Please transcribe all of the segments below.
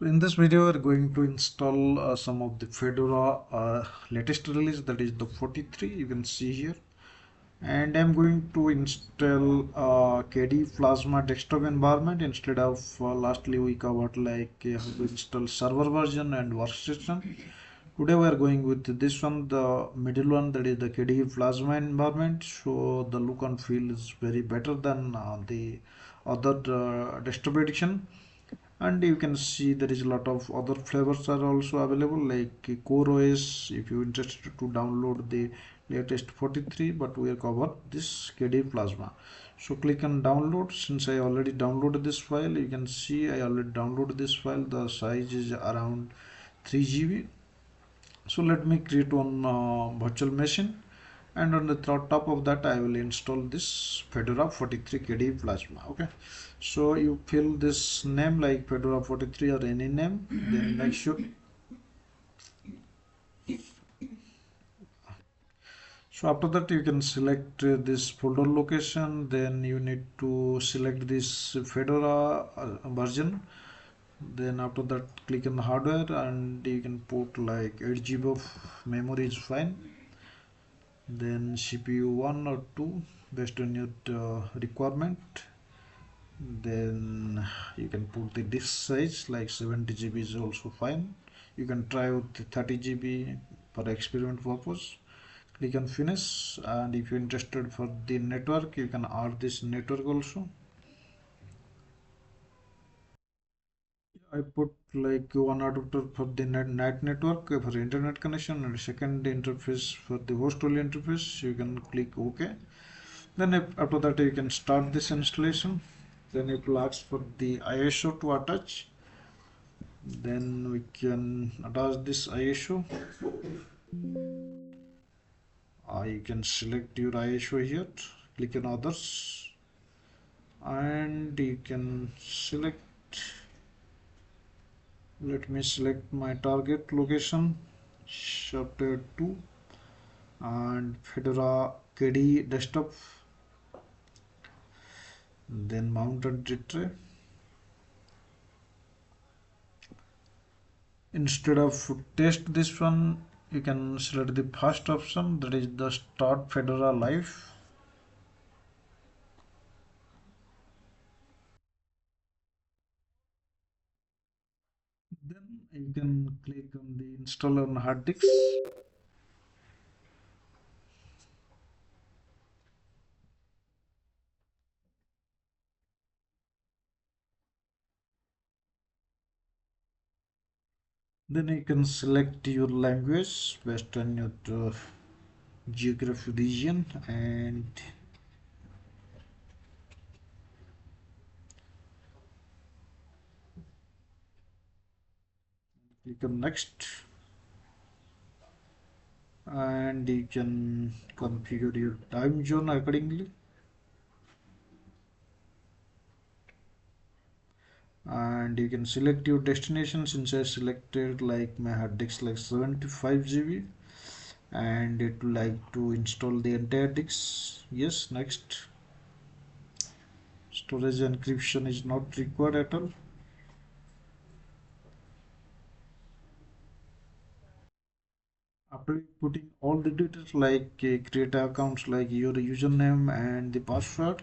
So in this video, we're going to install some of the Fedora latest release, that is the 43. You can see here, and I'm going to install KDE Plasma desktop environment instead of lastly we covered like how to install server version and workstation. Today we are going with this one, the middle one, that is the KDE Plasma environment. So the look and feel is very better than the other desktop edition. And you can see there is a lot of other flavors are also available like core os if you interested to download the latest 43, but we are covered this KDE Plasma. So click on download. Since I already downloaded this file, you can see I already downloaded this file. The size is around 3 GB. So let me create one virtual machine, and on the top of that I will install this Fedora 43 KDE Plasma. Okay, so you fill this name like Fedora 43 or any name, then make sure. So after that you can select this folder location, then you need to select this Fedora version. Then after that click on hardware, and you can put like 8 GB of memory is fine. Then CPU 1 or 2 based on your requirement. Then you can put the disk size like 70 GB is also fine. You can try with the 30 GB for experiment purpose. Click on finish, and if you're interested for the network, you can add this network also. I put like one adapter for the net network for internet connection, and second interface for the host only interface. You can click OK. Then after that you can start this installation. Then it will ask for the ISO to attach. Then we can attach this ISO. You can select your ISO here, click on others, and you can select, let me select my target location, chapter 2 and Fedora KDE desktop, then mount and tray. Instead of test this one, you can select the first option, that is the start Fedora live. Then you can click on the install on hard disk. Then you can select your language based on your geographic region, and click on next, and you can configure your time zone accordingly. And you can select your destination. Since I selected like my hard disk like 75 GB, and it would like to install the entire disk. Yes, next. Storage encryption is not required at all. After putting all the details like create accounts like your username and the password,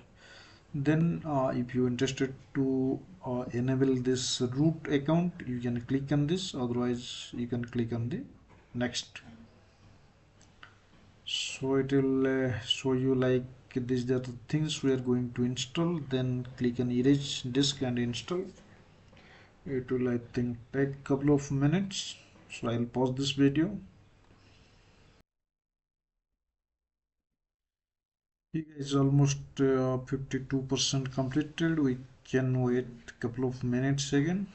then if you're interested to enable this root account, you can click on this, otherwise you can click on the next. So it will show you like these are the things we are going to install. Then click on erase disk and install. It will, I think, take a couple of minutes, so I'll pause this video. It is almost 52% completed. We can wait a couple of minutes again.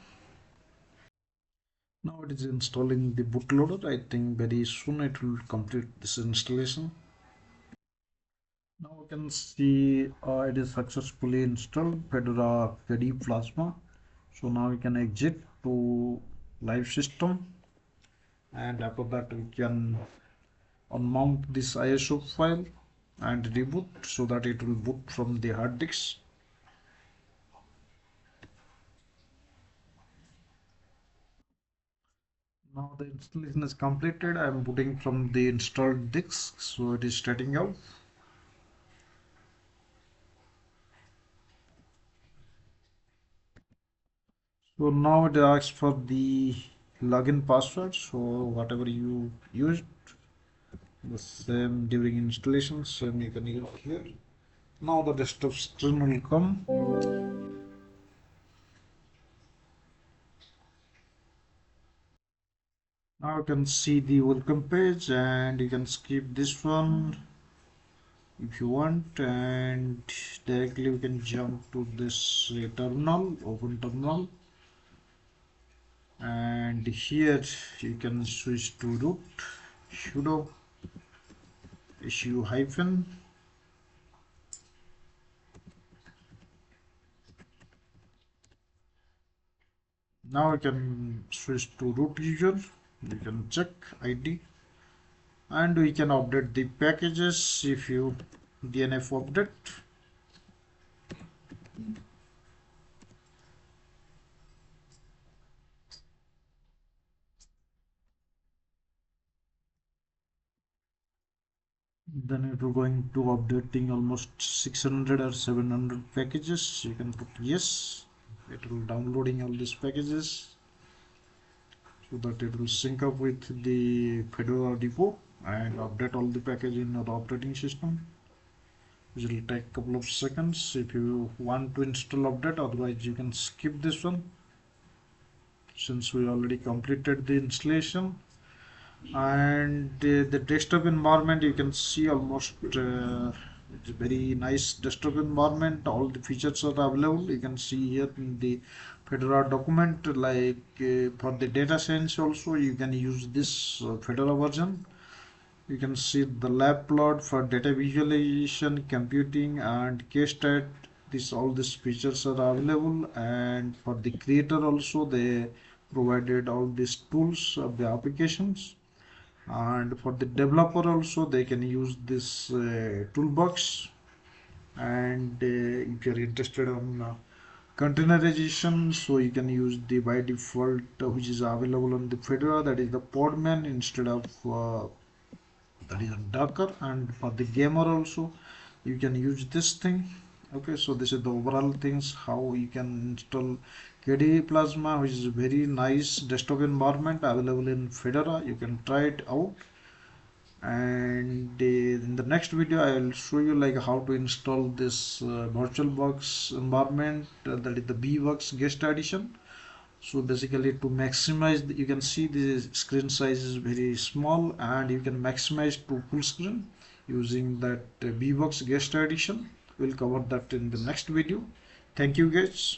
Now it is installing the bootloader. I think very soon it will complete this installation. Now we can see it is successfully installed Fedora KDE Plasma. So now we can exit to live system, and after that we can unmount this ISO file and reboot so that it will boot from the hard disk. Now the installation is completed. I'm booting from the installed disk, so it is starting out. So now it asks for the login password. So whatever you used, the same during installation, same you can use here. Now the desktop screen will come. Now you can see the welcome page, and you can skip this one if you want, and directly we can jump to this terminal, open terminal, and here you can switch to root, sudo su hyphen. Now you can switch to root user, you can check ID, and we can update the packages if you DNF update. Then it will going to updating almost 600 or 700 packages. You can put yes. It will downloading all these packages so that it will sync up with the Fedora depot and update all the package in your operating system, which will take a couple of seconds if you want to install update. Otherwise you can skip this one since we already completed the installation. And the desktop environment, you can see almost it's a very nice desktop environment. All the features are available. You can see here in the Fedora document, like for the data science also you can use this Fedora version. You can see the lab plot for data visualization, computing, and kstat. This all these features are available, and for the creator also they provided all these tools of the applications, and for the developer also they can use this toolbox. And if you're interested on containerization, so you can use the by default which is available on the Fedora, that is the Podman instead of that is a Docker. And for the gamer also you can use this thing. Okay, so this is the overall things how you can install KDE Plasma, which is a very nice desktop environment available in Fedora. You can try it out. And in the next video I will show you like how to install this virtualbox environment, that is the bworks guest edition. So basically to maximize you can see the screen size is very small, and you can maximize to full screen using that bworks guest edition. We'll cover that in the next video. Thank you guys.